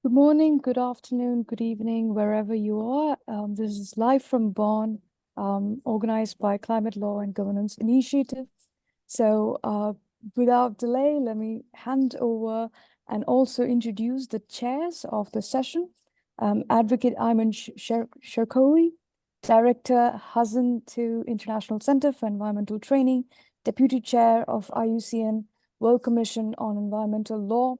Good morning, good afternoon, good evening, wherever you are. This is live from Bonn, organized by Climate Law and Governance Initiative. So without delay, let me hand over and also introduce the chairs of the session. Advocate Ayman Sherkowi, Director Hassan II International Center for Environmental Training, Deputy Chair of IUCN World Commission on Environmental Law,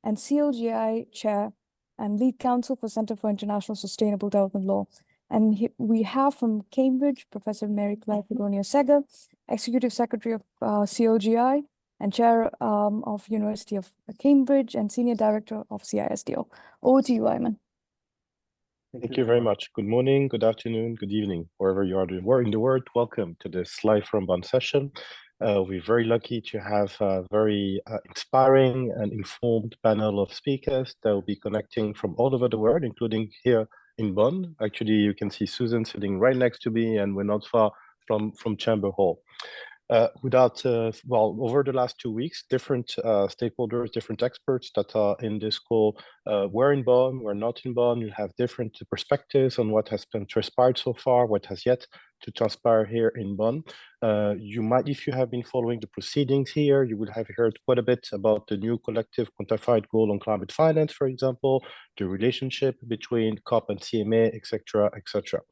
and CLGI Chair and Lead Counsel for Center for International Sustainable Development Law. And we have from Cambridge, Professor Mary Claire Fregonia Seger, Executive Secretary of CLGI and Chair of University of Cambridge and Senior Director of CISDO. Over to you, Ayman. Thank you very much. Good morning, good afternoon, good evening, wherever you are in the world. Welcome to this Live from Bonn session. We're very lucky to have a very inspiring and informed panel of speakers that will be connecting from all over the world, including here in Bonn. Actually, you can see Susan sitting right next to me, and we're not far from Chamber Hall. Over the last 2 weeks, different stakeholders, different experts that are in this call were in Bonn, were not in Bonn. You have different perspectives on what has been transpired so far, what has yet to transpire here in Bonn. You might, if you have been following the proceedings here, you will have heard quite a bit about the new collective quantified goal on climate finance, for example, the relationship between COP and CMA, etc., etc.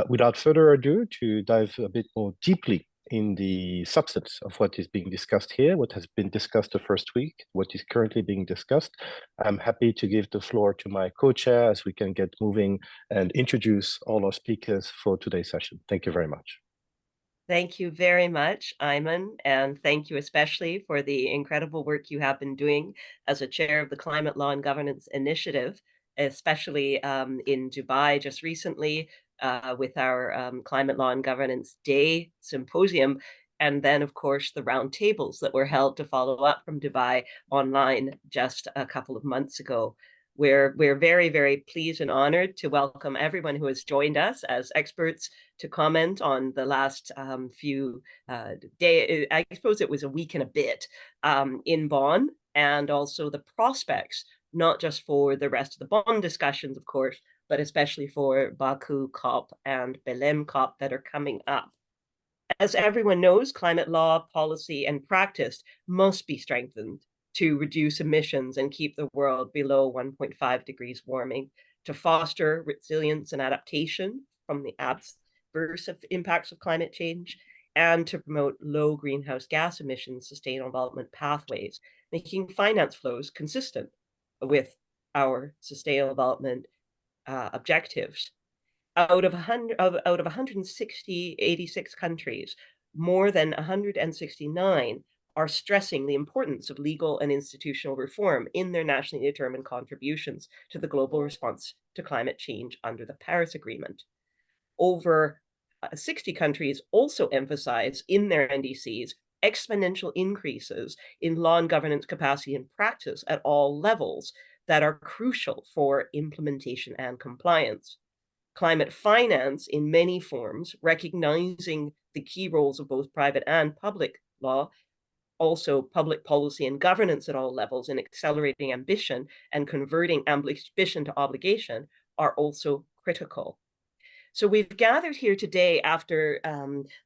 Without further ado, to dive a bit more deeply in the substance of what is being discussed here, what has been discussed the first week, what is currently being discussed, I'm happy to give the floor to my co-chair as we can get moving and introduce all our speakers for today's session. Thank you very much. Thank you very much, Ayman, and thank you especially for the incredible work you have been doing as a chair of the Climate Law and Governance Initiative, especially in Dubai just recently with our Climate Law and Governance Day Symposium, and then, of course, the roundtables that were held to follow up from Dubai online just a couple of months ago. We're very, very pleased and honored to welcome everyone who has joined us as experts to comment on the last few days. I suppose it was a week and a bit in Bonn, and also the prospects, not just for the rest of the Bonn discussions, of course, but especially for Baku COP and Belém COP that are coming up. As everyone knows, climate law, policy, and practice must be strengthened to reduce emissions and keep the world below 1.5 degrees warming, to foster resilience and adaptation from the adverse impacts of climate change, and to promote low greenhouse gas emissions sustainable development pathways, making finance flows consistent with our sustainable development objectives. Out of 86 countries, more than 169 are stressing the importance of legal and institutional reform in their nationally determined contributions to the global response to climate change under the Paris Agreement. Over 60 countries also emphasize in their NDCs exponential increases in law and governance capacity and practice at all levels that are crucial for implementation and compliance. Climate finance in many forms, recognizing the key roles of both private and public law, also public policy and governance at all levels in accelerating ambition and converting ambition to obligation are also critical. So we've gathered here today after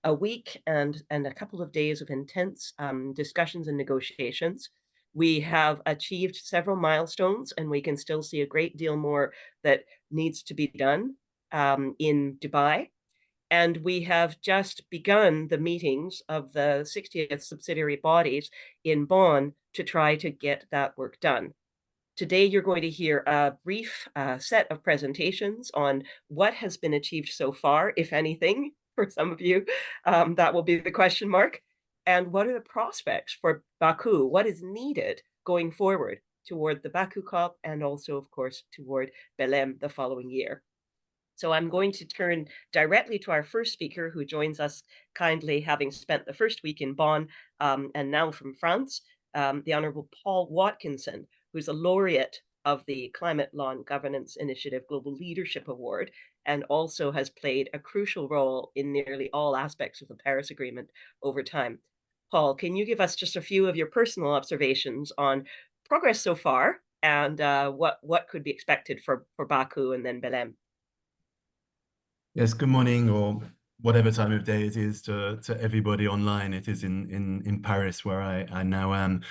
a week and a couple of days of intense discussions and negotiations. We have achieved several milestones, and we can still see a great deal more that needs to be done in Dubai. And we have just begun the meetings of the 60th subsidiary bodies in Bonn to try to get that work done. Today, you're going to hear a brief set of presentations on what has been achieved so far, if anything, for some of you. That will be the question mark. And what are the prospects for Baku? What is needed going forward toward the Baku COP and also, of course, toward Belém the following year? So I'm going to turn directly to our first speaker, who joins us kindly, having spent the first week in Bonn and now from France, the Honorable Paul Watkinson, who's a laureate of the Climate Law and Governance Initiative Global Leadership Award, and also has played a crucial role in nearly all aspects of the Paris Agreement over time. Paul, can you give us just a few of your personal observations on progress so far, and what could be expected for Baku and then Belém. Yes, good morning, or whatever time of day it is to everybody online. It is in Paris where I now am.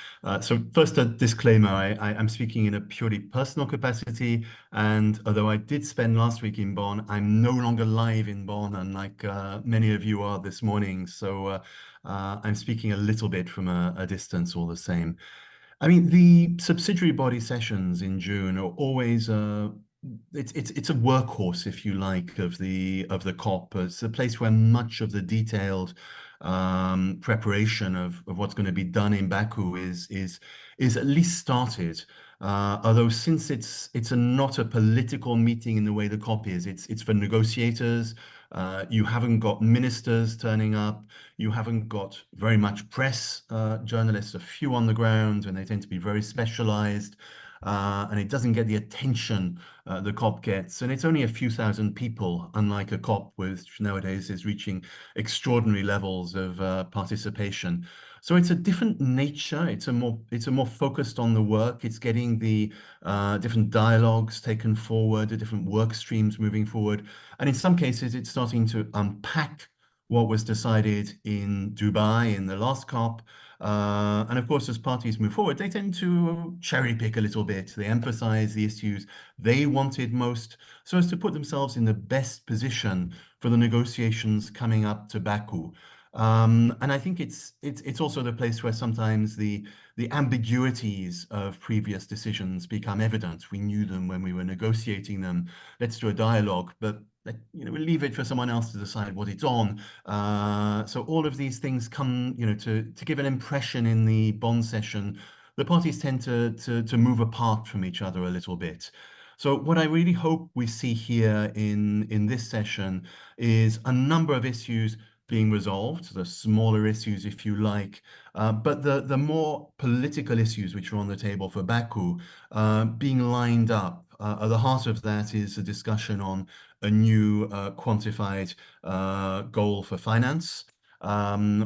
So first, a disclaimer, I'm speaking in a purely personal capacity, and although I did spend last week in Bonn, I'm no longer live in Bonn, unlike many of you are this morning. So I'm speaking a little bit from a distance all the same. I mean, the subsidiary body sessions in June are always it's a workhorse, if you like, of the COP. It's a place where much of the detailed preparation of what's going to be done in Baku is at least started. Although since it's not a political meeting in the way the COP is, it's for negotiators. You haven't got ministers turning up. You haven't got very much press journalists, a few on the ground, and they tend to be very specialized. And it doesn't get the attention the COP gets. And it's only a few thousand people, unlike a COP, which nowadays is reaching extraordinary levels of participation. So it's a different nature. It's a more focused on the work. It's getting the different dialogues taken forward, the different work streams moving forward. And in some cases, it's starting to unpack what was decided in Dubai in the last COP. And of course, as parties move forward, they tend to cherry pick a little bit. They emphasize the issues they wanted most so as to put themselves in the best position for the negotiations coming up to Baku. And I think it's also the place where sometimes the ambiguities of previous decisions become evident. We knew them when we were negotiating them. Let's do a dialogue, but we'll leave it for someone else to decide what it's on. So all of these things come, to give an impression in the Bonn session. The parties tend to move apart from each other a little bit. So what I really hope we see here in this session is a number of issues being resolved, the smaller issues, if you like, but the more political issues which are on the table for Baku being lined up. At the heart of that is a discussion on a new quantified goal for finance,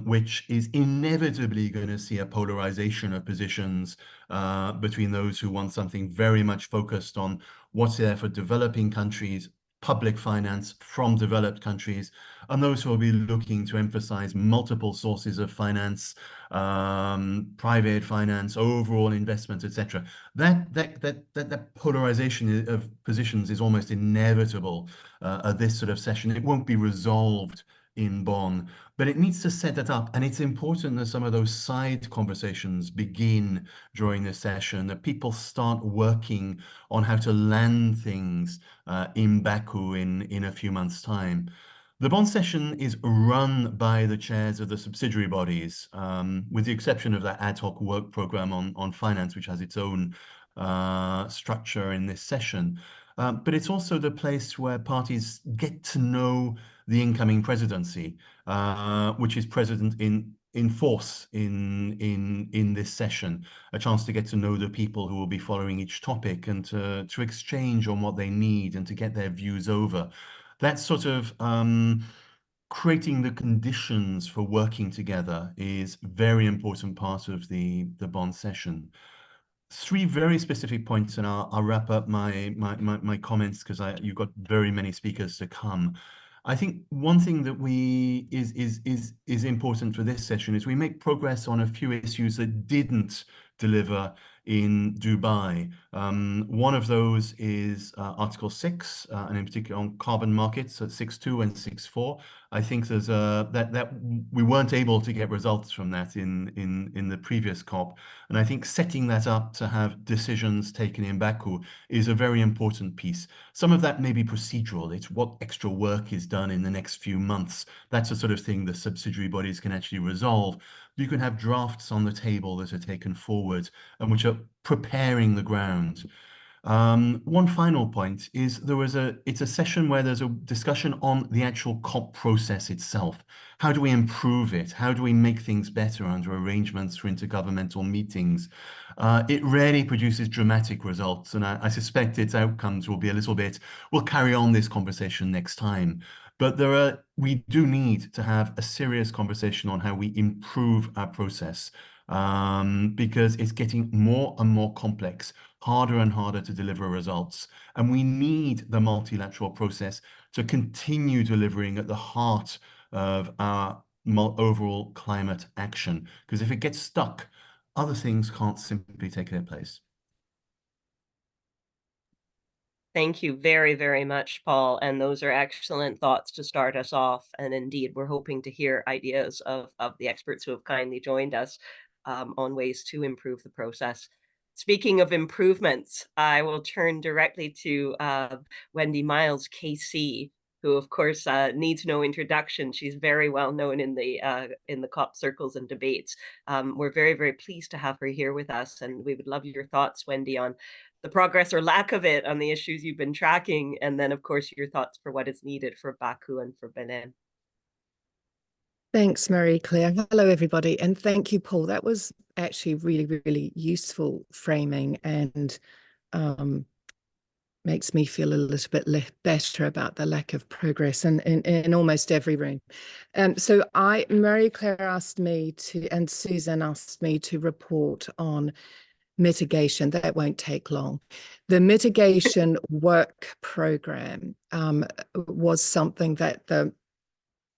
which is inevitably going to see a polarization of positions between those who want something very much focused on what's there for developing countries, public finance from developed countries, and those who will be looking to emphasize multiple sources of finance, private finance, overall investment, etc. That polarization of positions is almost inevitable at this sort of session. It won't be resolved in Bonn, but it needs to set that up. And it's important that some of those side conversations begin during this session, that people start working on how to land things in Baku in a few months' time. The Bonn session is run by the chairs of the subsidiary bodies, with the exception of that ad hoc work program on finance, which has its own structure in this session. But it's also the place where parties get to know the incoming presidency, which is present in force in this session, a chance to get to know the people who will be following each topic and to exchange on what they need and to get their views over. That sort of creating the conditions for working together is a very important part of the Bonn session. Three very specific points, and I'll wrap up my comments because you've got very many speakers to come. I think one thing that is important for this session is we make progress on a few issues that didn't deliver in Dubai. One of those is Article 6, and in particular on carbon markets at 6.2 and 6.4. I think there's that we weren't able to get results from that in the previous COP, and I think setting that up to have decisions taken in Baku is a very important piece. Some of that may be procedural. It's what extra work is done in the next few months. That's the sort of thing the subsidiary bodies can actually resolve. You can have drafts on the table that are taken forward and which are preparing the ground. One final point is it's a session where there's a discussion on the actual COP process itself. How do we improve it? How do we make things better under arrangements for intergovernmental meetings? It rarely produces dramatic results, and I suspect its outcomes will be a little bit, we'll carry on this conversation next time. But we do need to have a serious conversation on how we improve our process, because it's getting more and more complex, harder and harder to deliver results. And we need the multilateral process to continue delivering at the heart of our overall climate action. Because if it gets stuck, other things can't simply take their place. Thank you very, very much, Paul. And those are excellent thoughts to start us off. And indeed, we're hoping to hear ideas of the experts who have kindly joined us on ways to improve the process. Speaking of improvements, I will turn directly to Wendy Miles, KC, who of course needs no introduction. She's very well known in the COP circles and debates. We're very, very pleased to have her here with us, and we would love your thoughts, Wendy, on the progress or lack of it on the issues you've been tracking, and then of course your thoughts for what is needed for Baku and for Benin. Thanks, Marie-Claire. Hello, everybody. And thank you, Paul. That was actually really, really useful framing, and makes me feel a little bit better about the lack of progress in almost every room. So Marie-Claire asked me to, and Susan asked me to report on mitigation. That won't take long. The mitigation work program was something that the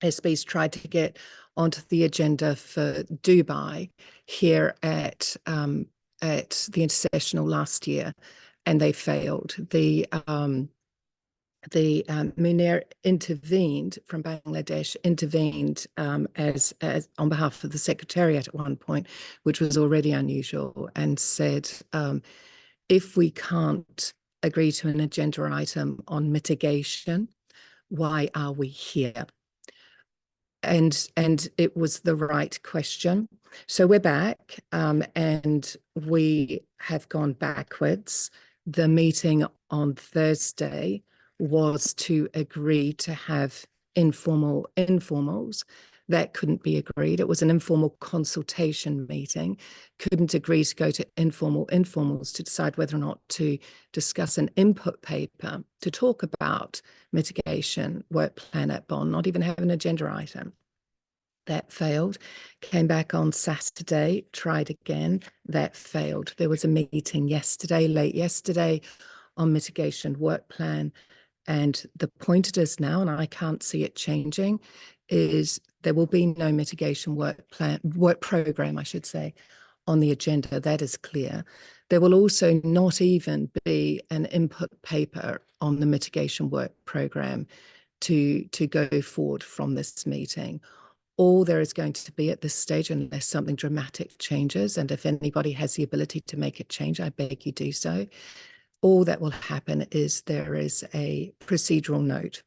SB's tried to get onto the agenda for Dubai here at the Intersessional last year, and they failed. The Munir intervened from Bangladesh, intervened as on behalf of the Secretariat at one point, which was already unusual, and said, if we can't agree to an agenda item on mitigation, why are we here? And it was the right question. So we're back, and we have gone backwards. The meeting on Thursday was to agree to have informals. That couldn't be agreed. It was an informal consultation meeting. Couldn't agree to go to informals to decide whether or not to discuss an input paper to talk about mitigation work plan at Bonn, not even have an agenda item. That failed. Came back on Saturday, tried again. That failed. There was a meeting yesterday, late yesterday, on mitigation work plan. And the point it is now, and I can't see it changing, is there will be no mitigation work program, I should say, on the agenda. That is clear. There will also not even be an input paper on the mitigation work program to go forward from this meeting. All there is going to be at this stage, unless something dramatic changes, and if anybody has the ability to make it change, I beg you do so, all that will happen is there is a procedural note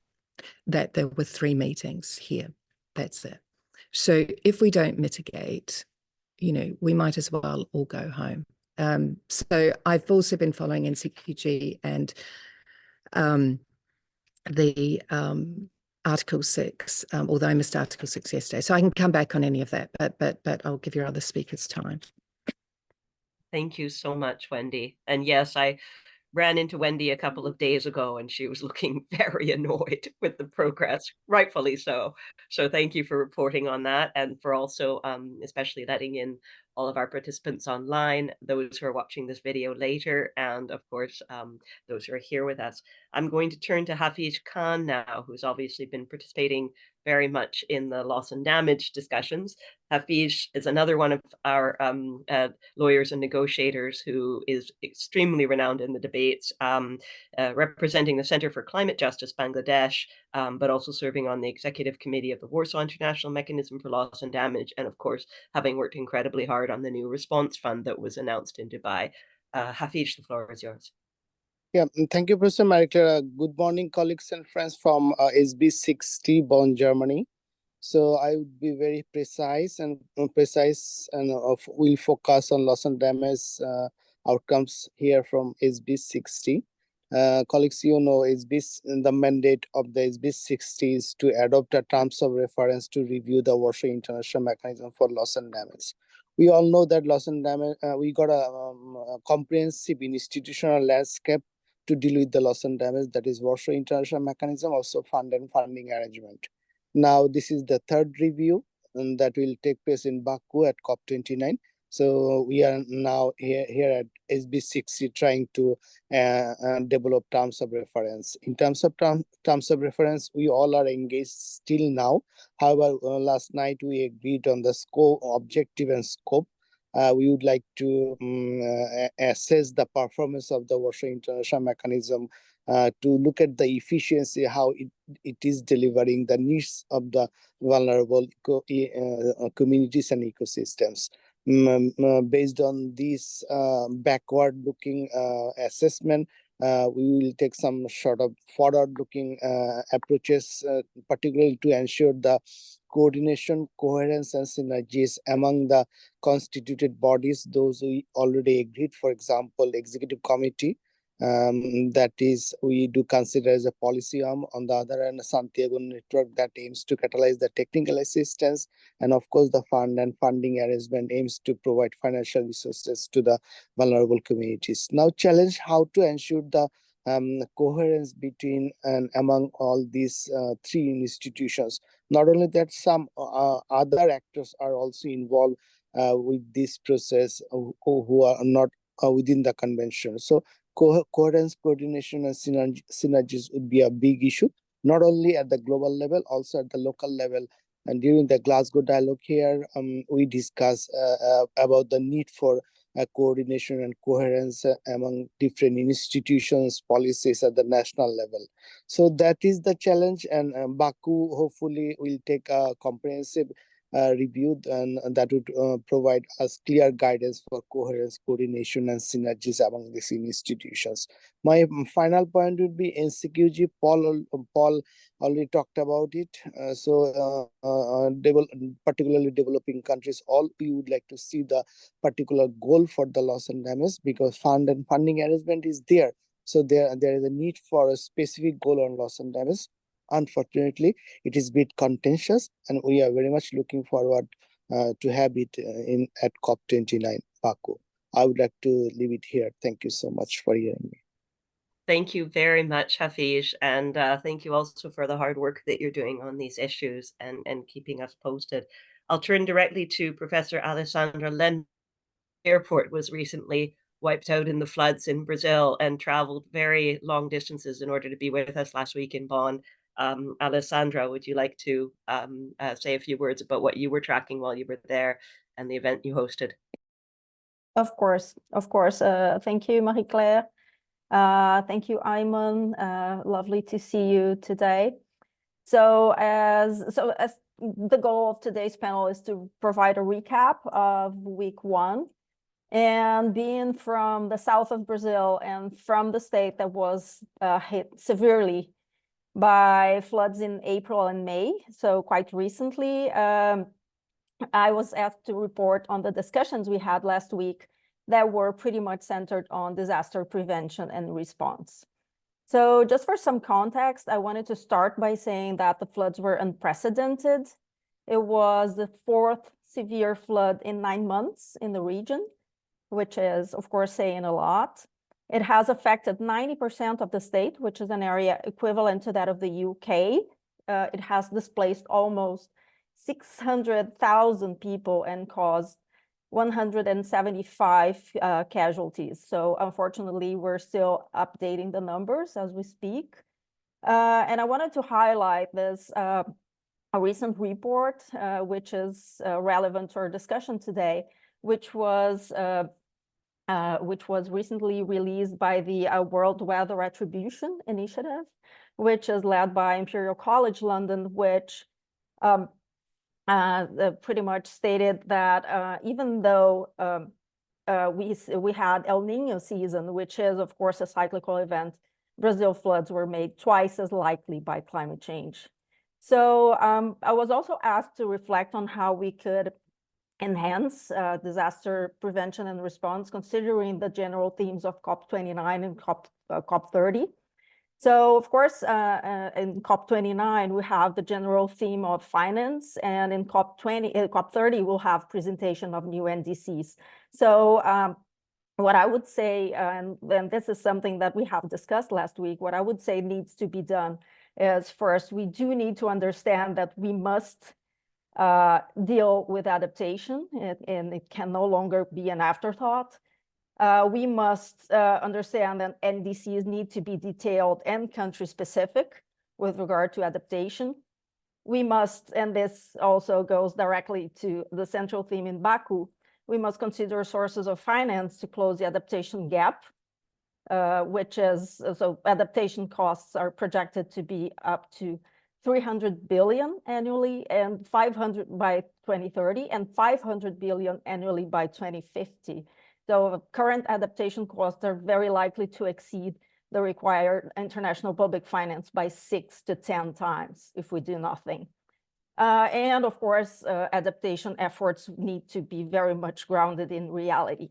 that there were 3 meetings here. That's it. So if we don't mitigate, we might as well all go home. So I've also been following NCQG and the Article 6, although I missed Article 6 yesterday. So I can come back on any of that, but I'll give your other speakers time. Thank you so much, Wendy. And yes, I ran into Wendy a couple of days ago, and she was looking very annoyed with the progress, rightfully so. So thank you for reporting on that, and for also especially letting in all of our participants online, those who are watching this video later, and of course, those who are here with us. I'm going to turn to Hafiz Khan now, who's obviously been participating very much in the loss and damage discussions. Hafiz is another one of our lawyers and negotiators who is extremely renowned in the debates, representing the Center for Climate Justice Bangladesh, but also serving on the executive committee of the Warsaw International Mechanism for Loss and Damage, and of course, having worked incredibly hard on the new response fund that was announced in Dubai. Hafiz, the floor is yours. Yeah, thank you, Professor Marie-Claire. Good morning, colleagues and friends from SB60 Bonn, Germany. So I would be very precise and will focus on loss and damage outcomes here from SB60. Colleagues, the mandate of the SB60 is to adopt a terms of reference to review the Warsaw International Mechanism for Loss and Damage. We all know that loss and damage, we got a comprehensive institutional landscape to deal with the loss and damage, that is Warsaw International Mechanism, also fund and funding arrangement. Now, this is the 3rd review that will take place in Baku at COP29. So we are now here at SB60 trying to develop terms of reference. In terms of terms of reference, we all are engaged still now. However, last night we agreed on the scope, objective and scope. We would like to assess the performance of the Warsaw International Mechanism to look at the efficiency, how it is delivering the needs of the vulnerable communities and ecosystems. Based on this backward-looking assessment, we will take some sort of forward-looking approaches, particularly to ensure the coordination, coherence, and synergies among the constituted bodies, those we already agreed, for example, executive committee, that is, we do consider as a policy arm. On the other hand, Santiago network that aims to catalyze the technical assistance, and of course the fund and funding arrangement aims to provide financial resources to the vulnerable communities. Now challenge how to ensure the coherence between and among all these three institutions. Not only that, some other actors are also involved with this process who are not within the convention. So coherence, coordination, and synergies would be a big issue, not only at the global level, also at the local level. And during the Glasgow dialogue here, we discussed about the need for coordination and coherence among different institutions, policies at the national level. So that is the challenge, and Baku hopefully will take a comprehensive review, and that would provide us clear guidance for coherence, coordination, and synergies among these institutions. My final point would be NCQG. Paul already talked about it. Particularly developing countries, all we would like to see the particular goal for the loss and damage, because fund and funding arrangement is there. So there is a need for a specific goal on loss and damage. Unfortunately, it is a bit contentious, and we are very much looking forward to have it at COP29 Baku. I would like to leave it here. Thank you so much for hearing me. Thank you very much, Hafiz, and thank you also for the hard work that you're doing on these issues and keeping us posted. I'll turn directly to Professor Alessandra Len. Airport was recently wiped out in the floods in Brazil and traveled very long distances in order to be with us last week in Bonn. Alessandra, would you like to say a few words about what you were tracking while you were there and the event you hosted? Of course. Thank you, Marie-Claire. Thank you, Ayman. Lovely to see you today. So as the goal of today's panel is to provide a recap of week one. And being from the south of Brazil and from the state that was hit severely by floods in April and May, so quite recently, I was asked to report on the discussions we had last week that were pretty much centered on disaster prevention and response. So just for some context, I wanted to start by saying that the floods were unprecedented. It was the fourth severe flood in 9 months in the region, which is, of course, saying a lot. It has affected 90% of the state, which is an area equivalent to that of the UK. It has displaced almost 600,000 people and caused 175 casualties. So unfortunately, we're still updating the numbers as we speak. And I wanted to highlight this a recent report, which is relevant to our discussion today, which was recently released by the World Weather Attribution Initiative, which is led by Imperial College London, which pretty much stated that even though we had El Niño season, which is, of course, a cyclical event, Brazil floods were made twice as likely by climate change. So I was also asked to reflect on how we could enhance disaster prevention and response, considering the general themes of COP29 and COP30. So, of course, in COP29, we have the general theme of finance, and in COP30, we'll have presentation of new NDCs. So what I would say, and this is something that we have discussed last week, what I would say needs to be done is, first, we do need to understand that we must deal with adaptation, and it can no longer be an afterthought. We must understand that NDCs need to be detailed and country-specific with regard to adaptation. We must, and this also goes directly to the central theme in Baku, we must consider sources of finance to close the adaptation gap, which is, so adaptation costs are projected to be up to 300 billion annually and 500 by 2030 and 500 billion annually by 2050. So current adaptation costs are very likely to exceed the required international public finance by 6 to 10 times if we do nothing. And of course, adaptation efforts need to be very much grounded in reality.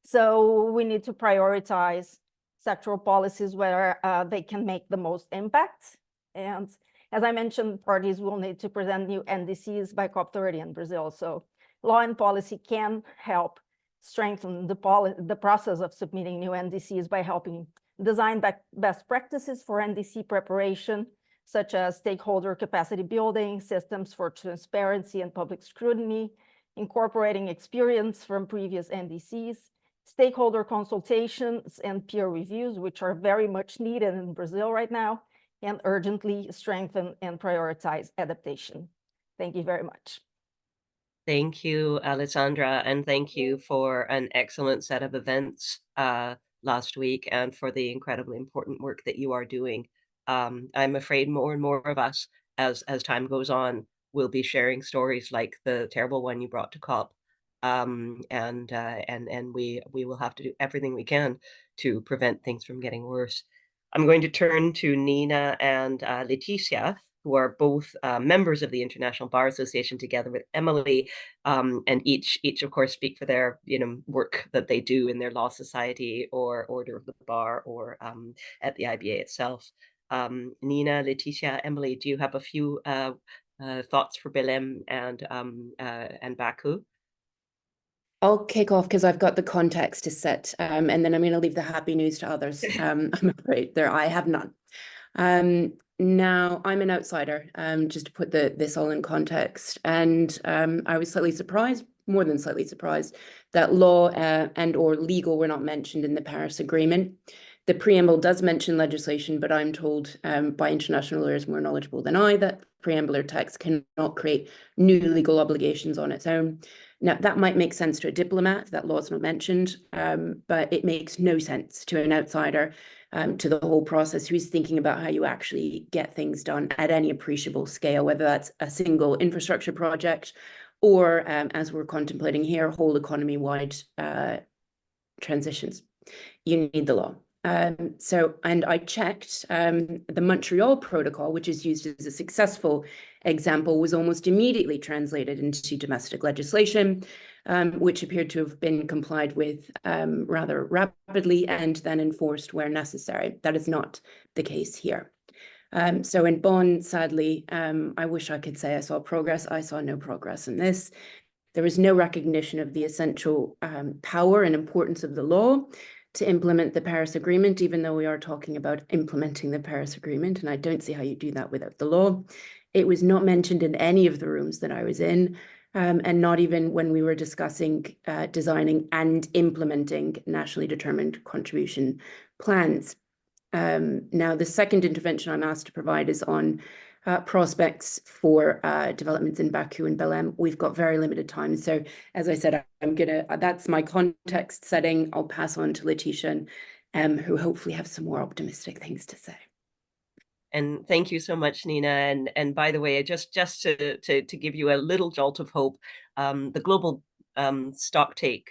So we need to prioritize sectoral policies where they can make the most impact. And as I mentioned, parties will need to present new NDCs by COP30 in Brazil. So law and policy can help strengthen the process of submitting new NDCs by helping design best practices for NDC preparation, such as stakeholder capacity building, systems for transparency and public scrutiny, incorporating experience from previous NDCs, stakeholder consultations and peer reviews, which are very much needed in Brazil right now, and urgently strengthen and prioritize adaptation. Thank you very much. Thank you, Alessandra, and thank you for an excellent set of events last week and for the incredibly important work that you are doing. I'm afraid more and more of us, as time goes on, will be sharing stories like the terrible one you brought to COP, and we will have to do everything we can to prevent things from getting worse. I'm going to turn to Nina and Leticia, who are both members of the International Bar Association, together with Emily, and each of course speak for their work that they do in their law society or Order of the Bar or at the IBA itself. Nina, Leticia, Emily, do you have a few thoughts for Belém and Baku? I'll kick off because I've got the context to set, and then I'm going to leave the happy news to others. I'm afraid I have none. Now, I'm an outsider, just to put this all in context, and I was slightly surprised, more than slightly surprised, that law and or legal were not mentioned in the Paris Agreement. The preamble does mention legislation, but I'm told by international lawyers more knowledgeable than I that preamble or text cannot create new legal obligations on its own. Now, that might make sense to a diplomat, that law is not mentioned, but it makes no sense to an outsider to the whole process who's thinking about how you actually get things done at any appreciable scale, whether that's a single infrastructure project or, as we're contemplating here, whole economy-wide transitions. You need the law. And I checked the Montreal Protocol, which is used as a successful example, was almost immediately translated into domestic legislation, which appeared to have been complied with rather rapidly and then enforced where necessary. That is not the case here. So in Bonn, sadly, I wish I could say I saw progress. I saw no progress in this. There was no recognition of the essential power and importance of the law to implement the Paris Agreement, even though we are talking about implementing the Paris Agreement, and I don't see how you do that without the law. It was not mentioned in any of the rooms that I was in, and not even when we were discussing designing and implementing nationally determined contribution plans. Now, the second intervention I'm asked to provide is on prospects for developments in Baku and Belém. We've got very limited time. So as I said, that's my context setting. I'll pass on to Leticia, who hopefully have some more optimistic things to say. And thank you so much, Nina. And by the way, just to give you a little jolt of hope, the global stocktake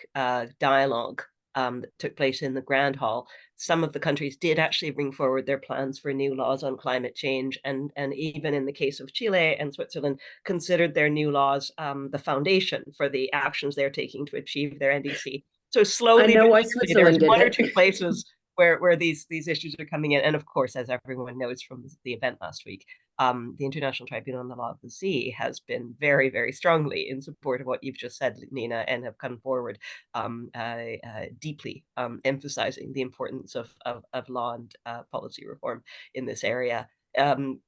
dialogue that took place in the Grand Hall, some of the countries did actually bring forward their plans for new laws on climate change, and even in the case of Chile and Switzerland, considered their new laws the foundation for the actions they're taking to achieve their NDC. So slowly, I know why Switzerland did one or it. two places where these issues are coming in. And of course, as everyone knows from the event last week, the International Tribunal on the Law of the Sea has been very, very strongly in support of what you've just said, Nina, and have come forward deeply emphasizing the importance of law and policy reform in this area,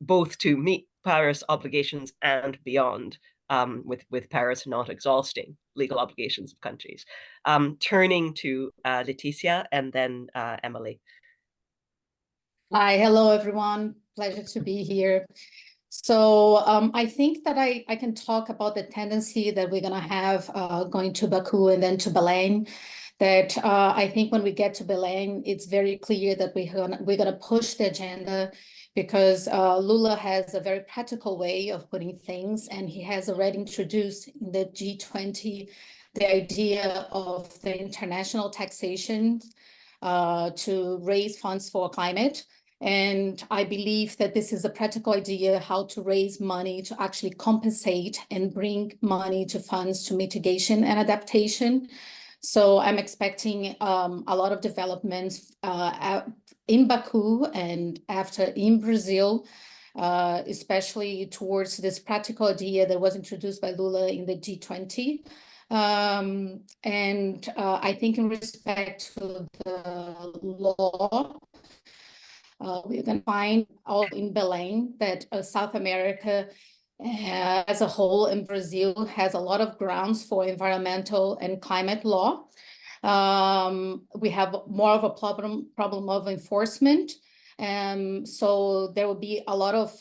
both to meet Paris obligations and beyond, with Paris not exhausting legal obligations of countries. Turning to Leticia and then Emily. Hi, hello everyone. Pleasure to be here. So I think that I can talk about the tendency that we're going to have going to Baku and then to Berlin. That I think when we get to Berlin, it's very clear that we're gonna push the agenda, because Lula has a very practical way of putting things, and he has already introduced in the G20 the idea of the international taxation to raise funds for climate. And I believe that this is a practical idea how to raise money to actually compensate and bring money to funds to mitigation and adaptation. So I'm expecting a lot of developments in Baku and after in Brazil, especially towards this practical idea that was introduced by Lula in the G20. I think in respect to the law, we can find all in Belém that South America as a whole in Brazil has a lot of grounds for environmental and climate law. We have more of a problem of enforcement. So there will be a lot of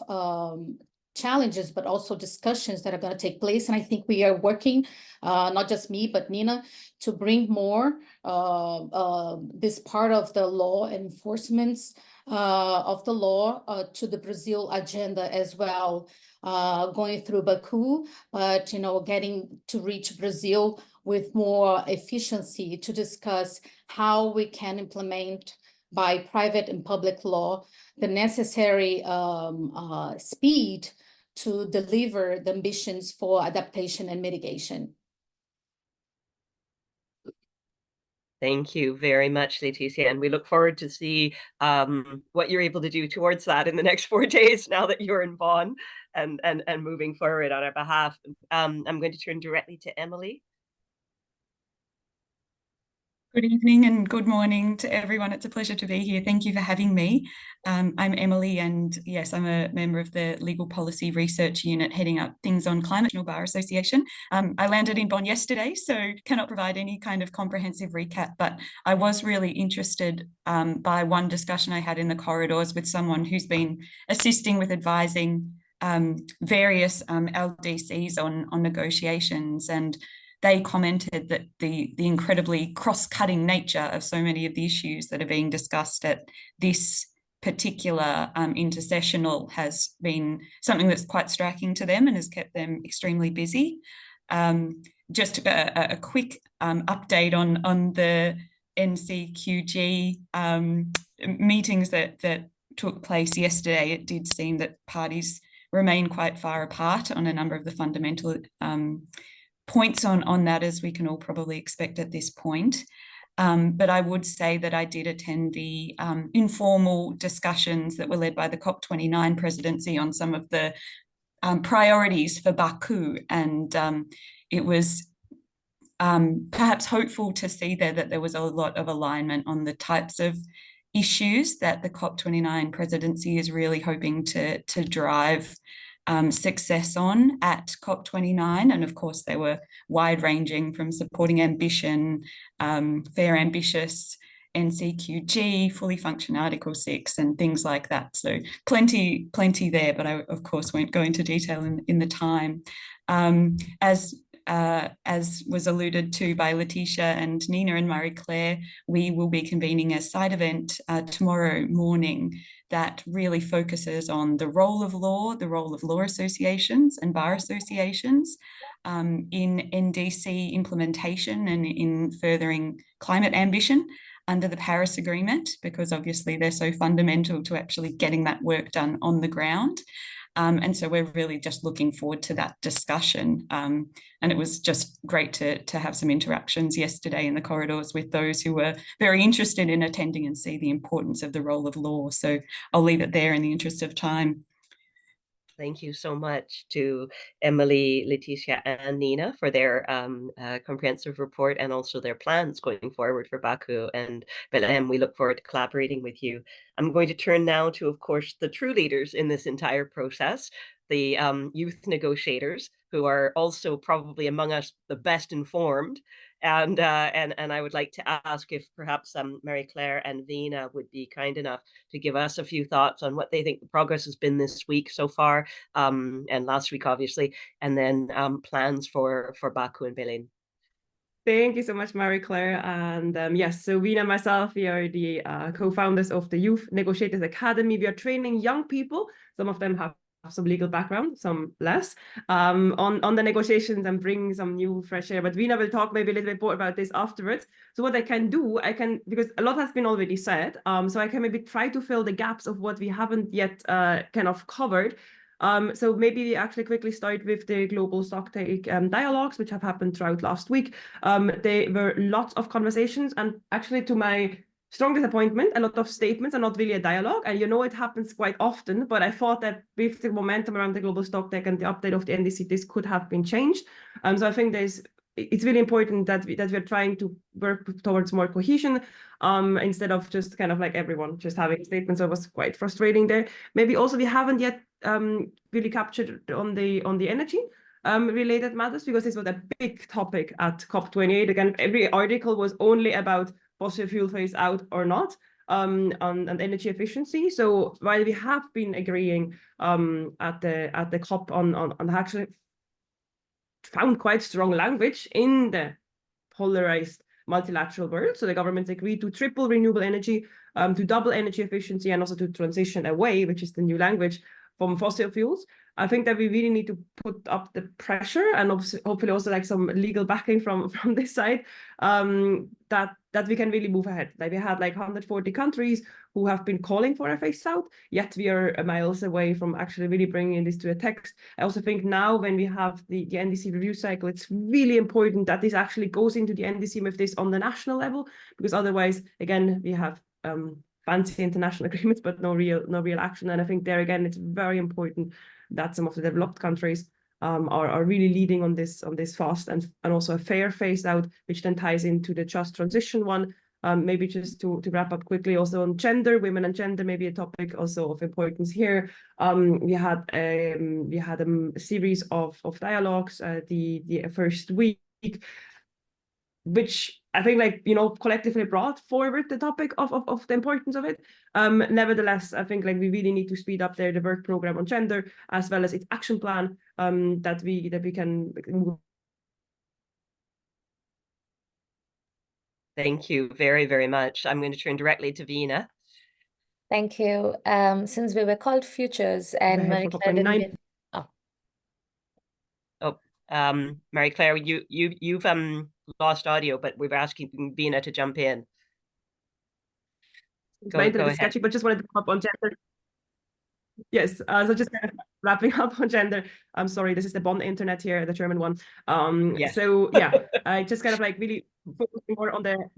challenges, but also discussions that are going to take place. And I think we are working, not just me, but Nina, to bring more this part of the law and enforcements of the law to the Brazil agenda as well, going through Baku, but getting to reach Brazil with more efficiency to discuss how we can implement by private and public law the necessary speed to deliver the ambitions for adaptation and mitigation. Thank you very much, Leticia, and we look forward to see what you're able to do towards that in the next 4 days now that you're in Bonn and moving forward on our behalf. I'm going to turn directly to Emily. Good evening and good morning to everyone. It's a pleasure to be here. Thank you for having me. I'm Emily, and yes, I'm a member of the Legal Policy Research Unit heading up things on climate, National Bar Association. I landed in Bonn yesterday, so cannot provide any kind of comprehensive recap, but I was really interested by one discussion I had in the corridors with someone who's been assisting with advising various LDCs on negotiations, and they commented that the incredibly cross-cutting nature of so many of the issues that are being discussed at this particular intersessional has been something that's quite striking to them and has kept them extremely busy. Just a quick update on the NCQG meetings that took place yesterday. It did seem that parties remain quite far apart on a number of the fundamental points on that, as we can all probably expect at this point. But I would say that I did attend the informal discussions that were led by the COP29 presidency on some of the priorities for Baku. And it was perhaps hopeful to see there that there was a lot of alignment on the types of issues that the COP29 presidency is really hoping to drive success on at COP29. And of course, they were wide-ranging from supporting ambition, fair, ambitious NCQG, fully function Article 6, and things like that. So plenty there, but I, of course, won't go into detail in the time. As was alluded to by Leticia and Nina and Marie-Claire, we will be convening a side event tomorrow morning that really focuses on the role of law associations and bar associations in NDC implementation and in furthering climate ambition under the Paris Agreement, because obviously they're so fundamental to actually getting that work done on the ground. And so we're really just looking forward to that discussion. And it was just great to have some interactions yesterday in the corridors with those who were very interested in attending and see the importance of the role of law. So I'll leave it there in the interest of time. Thank you so much to Emily, Leticia, and Nina for their comprehensive report and also their plans going forward for Baku and Belém. We look forward to collaborating with you. I'm going to turn now to, of course, the true leaders in this entire process, the youth negotiators, who are also probably among us the best informed. And I would like to ask if perhaps Marie-Claire and Vina would be kind enough to give us a few thoughts on what they think the progress has been this week so far, and last week, obviously, and then plans for Baku and Berlin. Thank you so much, Marie-Claire. And yes, so Vina and myself, we are the co-founders of the Youth Negotiators Academy. We are training young people. Some of them have some legal background, some less, on the negotiations and bring some new fresh air. But Vina will talk maybe a little bit more about this afterwards. So what I can do, because a lot has been already said, so I can maybe try to fill the gaps of what we haven't yet kind of covered. So maybe we actually quickly start with the global stocktake dialogues, which have happened throughout last week. There were lots of conversations, and actually, to my strong disappointment, a lot of statements are not really a dialogue. And it happens quite often, but I thought that with the momentum around the global stocktake and the update of the NDC, this could have been changed. So I think it's really important that we're trying to work towards more cohesion, instead of just kind of like everyone just having statements. So it was quite frustrating there. Maybe also we haven't yet really captured on the energy related matters, because this was a big topic at COP28. Again, every article was only about fossil fuel phase out or not, on energy efficiency. So while we have been agreeing at the COP on actually found quite strong language in the polarized multilateral world. So the governments agreed to triple renewable energy, to double energy efficiency, and also to transition away, which is the new language, from fossil fuels. I think that we really need to put up the pressure, and hopefully also like some legal backing from this side, that we can really move ahead. Like we had like 140 countries who have been calling for a phase out, yet we are miles away from actually really bringing this to a text. I also think now when we have the NDC review cycle, it's really important that this actually goes into the NDC with this on the national level, because otherwise, again, we have fancy international agreements, but no real action. And I think there again, it's very important that some of the developed countries are really leading on this fast and also a fair phase out, which then ties into the just transition one. Maybe just to wrap up quickly, also on gender, women and gender, maybe a topic also of importance here. We had a series of dialogues the first week, which I think collectively brought forward the topic of the importance of it. Nevertheless, I think we really need to speed up the work program on gender, as well as its action plan, that we can move. Thank you very, very much. I'm going to turn directly to Vina. Thank you. Since we were called Futures and Marie-Claire didn't get... Marie-Claire, you've lost audio, but we were asking Vina to jump in. Go ahead. Sketchy, but just wanted to come up on gender. Yes, so just kind of wrapping up on gender. I'm sorry, this is the Bonn internet here, the German one. Yes. So yeah, I just kind of really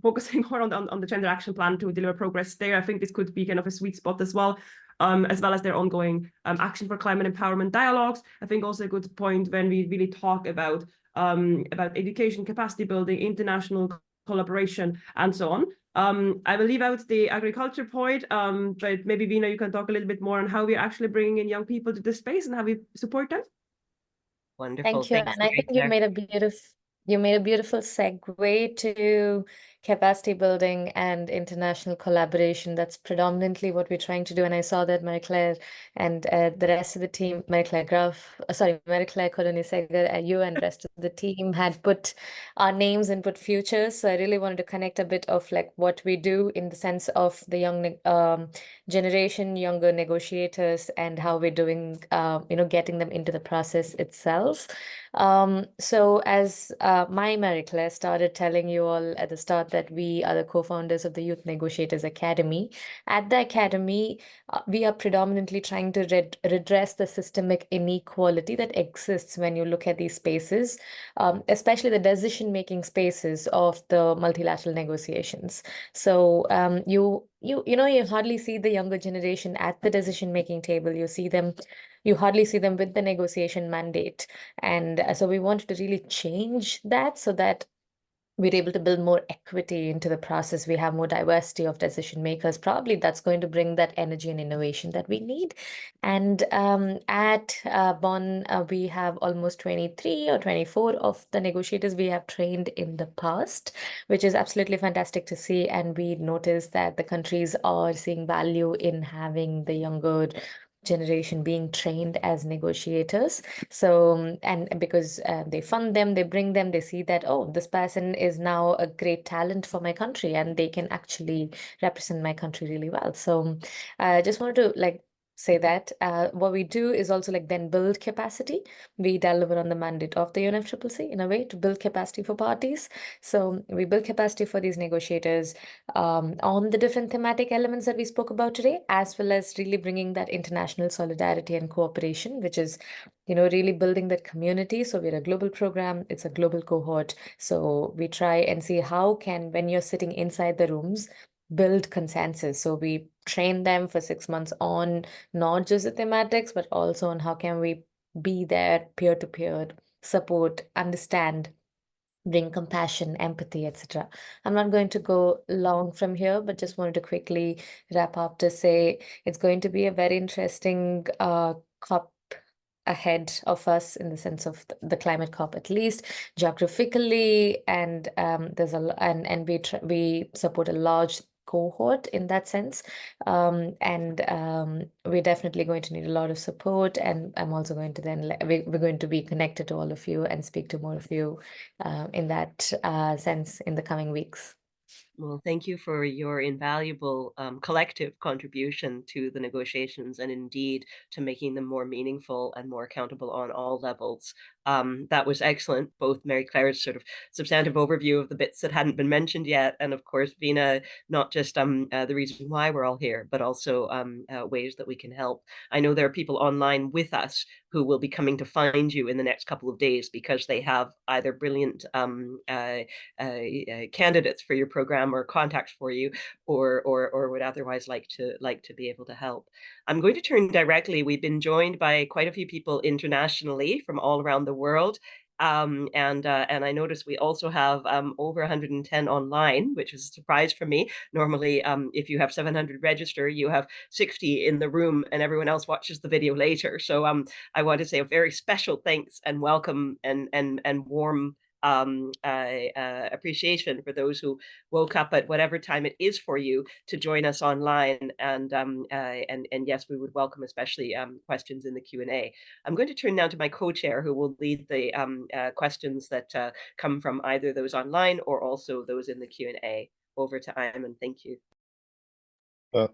focusing more on the gender action plan to deliver progress there. I think this could be kind of a sweet spot as well as their ongoing action for climate empowerment dialogues. I think also a good point when we really talk about education, capacity building, international collaboration, and so on. I will leave out the agriculture point, but maybe Vina, you can talk a little bit more on how we're actually bringing in young people to this space and how we support them. Wonderful. Thank you. And I think you made a beautiful segue to capacity building and international collaboration. That's predominantly what we're trying to do. And I saw that Marie-Claire and the rest of the team, Marie-Claire Kodoni-Segar, you and the rest of the team had put our names and put futures. So I really wanted to connect a bit of what we do in the sense of the young generation, younger negotiators, and how we're doing, getting them into the process itself. So as Marie-Claire started telling you all at the start that we are the co-founders of the Youth Negotiators Academy. At the Academy, we are predominantly trying to redress the systemic inequality that exists when you look at these spaces, especially the decision-making spaces of the multilateral negotiations. So you hardly see the younger generation at the decision-making table. You hardly see them with the negotiation mandate. And so we wanted to really change that so that we're able to build more equity into the process. We have more diversity of decision makers. Probably that's going to bring that energy and innovation that we need. And at Bonn, we have almost 23 or 24 of the negotiators we have trained in the past, which is absolutely fantastic to see. And we notice that the countries are seeing value in having the younger generation being trained as negotiators. So and because they fund them, they bring them, they see that, oh, this person is now a great talent for my country and they can actually represent my country really well. So I just wanted to like say that what we do is also like then build capacity. We deliver on the mandate of the UNFCCC in a way to build capacity for parties. So we build capacity for these negotiators on the different thematic elements that we spoke about today, as well as really bringing that international solidarity and cooperation, which is, really building that community. So we're a global program, it's a global cohort. So we try and see how can, when you're sitting inside the rooms, build consensus. So we train them for 6 months on not just the thematics, but also on how can we be there peer-to-peer, support, understand, bring compassion, empathy, etc. I'm not going to go long from here, but just wanted to quickly wrap up to say it's going to be a very interesting COP ahead of us in the sense of the climate COP, at least geographically, and there's and we support a large cohort in that sense, and we're definitely going to need a lot of support, and I'm also going to then we're going to be connected to all of you and speak to more of you in that sense in the coming weeks. Well, thank you for your invaluable collective contribution to the negotiations and indeed to making them more meaningful and more accountable on all levels. That was excellent, both Mary Claire's sort of substantive overview of the bits that hadn't been mentioned yet, and of course, Veena, not just the reason why we're all here, but also ways that we can help. I know there are people online with us who will be coming to find you in the next couple of days because they have either brilliant candidates for your program or contacts for you, or would otherwise like to be able to help. I'm going to turn directly. We've been joined by quite a few people internationally from all around the world. And I noticed we also have over 110 online, which is a surprise for me. Normally, if you have 700 register, you have 60 in the room and everyone else watches the video later. So I want to say a very special thanks and welcome and warm appreciation for those who woke up at whatever time it is for you to join us online, and yes, we would welcome especially questions in the Q&A. I'm going to turn now to my co-chair, who will lead the questions that come from either those online or also those in the Q&A. Over to Ayman. Thank you.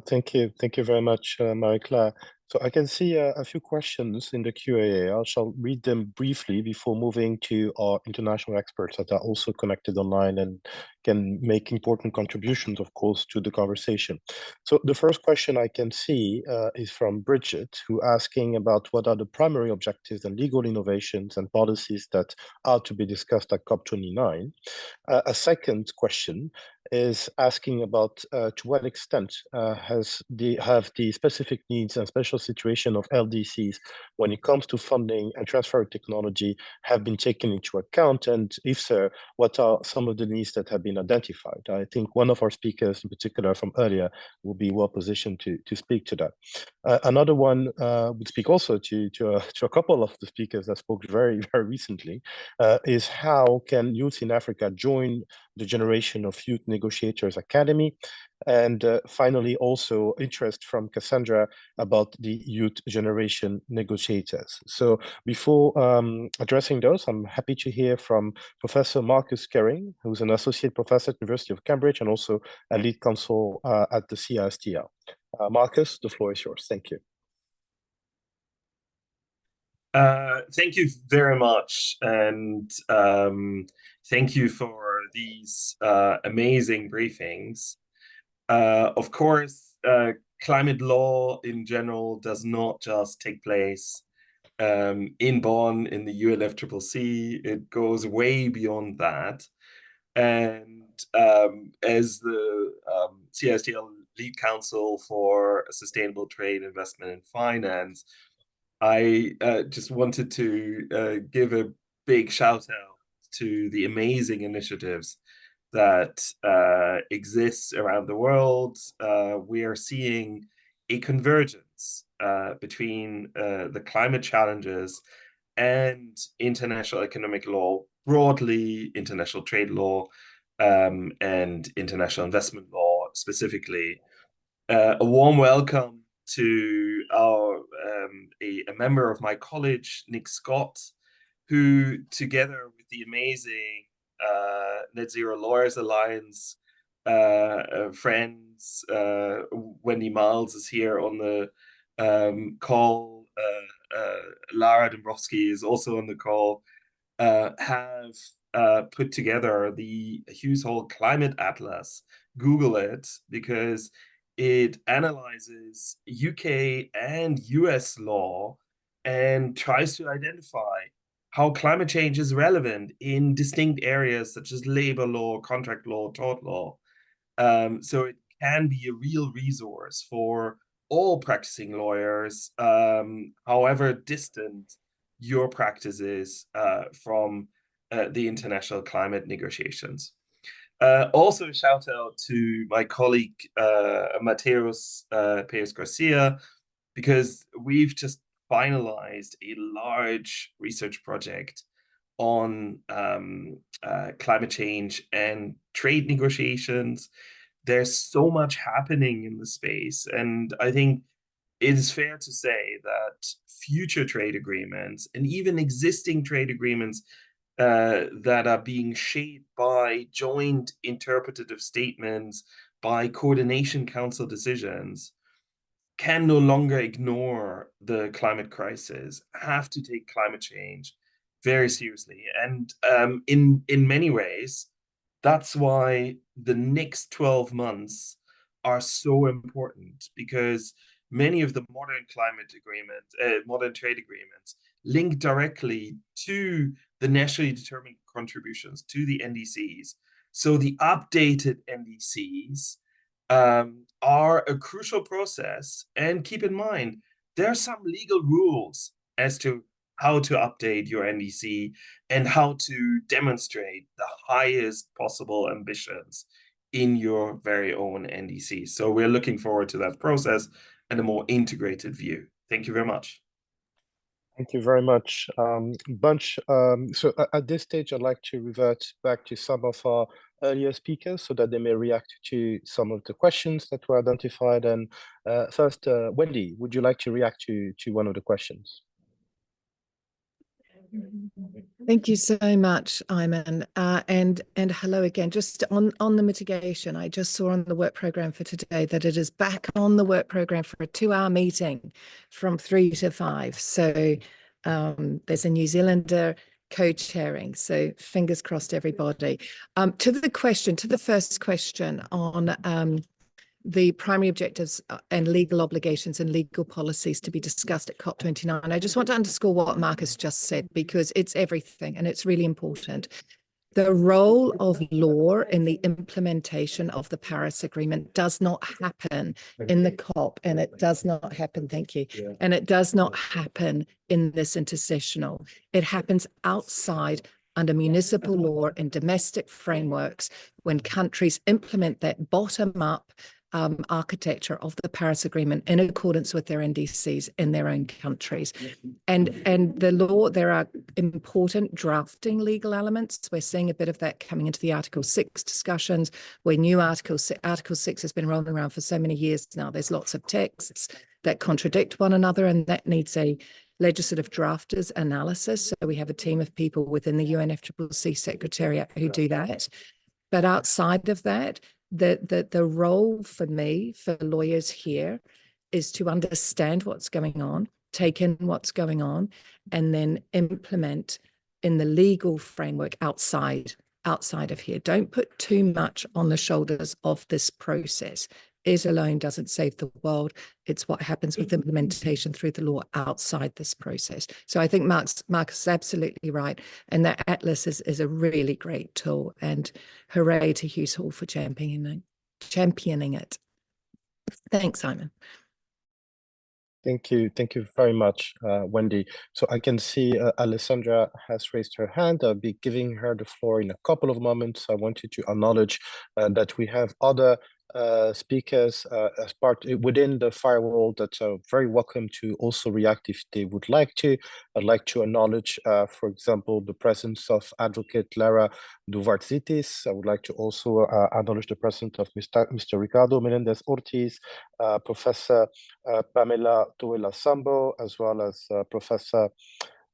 Thank you very much, Marie-Claire. So I can see a few questions in the Q&A. I shall read them briefly before moving to our international experts that are also connected online and can make important contributions, of course, to the conversation. So the first question I can see is from Bridget, who asking about what are the primary objectives and legal innovations and policies that are to be discussed at COP29. A second question is asking about to what extent have the specific needs and special situation of LDCs when it comes to funding and transfer of technology have been taken into account, and if so, what are some of the needs that have been identified? I think one of our speakers in particular from earlier will be well positioned to speak to that. Another one would speak also to a couple of the speakers that spoke very recently, is how can youth in Africa join the generation of Youth Negotiators Academy, and finally also interest from Cassandra about the Youth Generation Negotiators. So before addressing those, I'm happy to hear from Professor Marcus Kering, who's an Associate Professor at the University of Cambridge and also a lead counsel at the CEST. Marcus, the floor is yours. Thank you. Thank you very much, and thank you for these amazing briefings. Of course, climate law in general does not just take place in Bonn in the UNFCCC. It goes way beyond that. And as the CSTL lead counsel for sustainable trade, investment, and finance, I just wanted to give a big shout out to the amazing initiatives that exist around the world, we are seeing a convergence between the climate challenges and international economic law, broadly international trade law, and international investment law specifically. A warm welcome to a member of my college, Nick Scott, who, together with the amazing Net Zero Lawyers Alliance friends, Wendy Miles is here on the call, Lara Dombrowski is also on the call, have put together the Hughes Hall Climate Atlas. Google it, because it analyzes UK and US law and tries to identify how climate change is relevant in distinct areas such as labor law, contract law, tort law. So it can be a real resource for all practicing lawyers, however distant your practice is from the international climate negotiations. Also, a shout out to my colleague, Mateus Perez Garcia, because we've just finalized a large research project on climate change and trade negotiations. There's so much happening in the space, and I think it is fair to say that future trade agreements and even existing trade agreements that are being shaped by joint interpretative statements, by coordination council decisions, can no longer ignore the climate crisis, have to take climate change very seriously. And in many ways, that's why the next 12 months are so important, because many of the modern climate agreements, modern trade agreements, link directly to the nationally determined contributions, to the NDCs. So the updated NDCs are a crucial process. And keep in mind, there are some legal rules as to how to update your NDC and how to demonstrate the highest possible ambitions in your very own NDC. So we're looking forward to that process and a more integrated view. Thank you very much. Thank you very much, Bunch. So at this stage, I'd like to revert back to some of our earlier speakers so that they may react to some of the questions that were identified. And first, Wendy, would you like to react to one of the questions? Thank you so much, Ayman. And hello again. Just on the mitigation, I just saw on the work program for today that it is back on the work program for a 2-hour meeting from 3 to 5. So there's a New Zealander co-chairing. So fingers crossed, everybody. To the first question on the primary objectives and legal obligations and legal policies to be discussed at COP29. I just want to underscore what Marcus just said, because it's everything and it's really important. The role of law in the implementation of the Paris Agreement does not happen in the COP, and it does not happen, thank you, and it does not happen in this intercessional. It happens outside under municipal law and domestic frameworks when countries implement that bottom-up architecture of the Paris Agreement in accordance with their NDCs in their own countries. And the law, there are important drafting legal elements. We're seeing a bit of that coming into the Article 6 discussions, where new Article 6 has been rolling around for so many years now. There's lots of texts that contradict one another, and that needs a legislative drafters analysis. So we have a team of people within the UNFCCC Secretariat who do that. But outside of that, the role for me, for lawyers here, is to understand what's going on, take in what's going on, and then implement in the legal framework outside of here. Don't put too much on the shoulders of this process. It alone doesn't save the world. It's what happens with implementation through the law outside this process. So I think Marcus is absolutely right. And that Atlas is a really great tool. And hooray to Hughes Hall for championing it. Thanks, Simon. Thank you very much, Wendy. So I can see Alessandra has raised her hand. I'll be giving her the floor in a couple of moments. I wanted to acknowledge that we have other speakers as part within the firewall that are very welcome to also react if they would like to. I'd like to acknowledge, for example, the presence of Advocate Lara Duvartzitis. I would like to also acknowledge the presence of Mr. Ricardo Menendez Ortiz, Professor Pamela Tuela Sambo, as well as Professor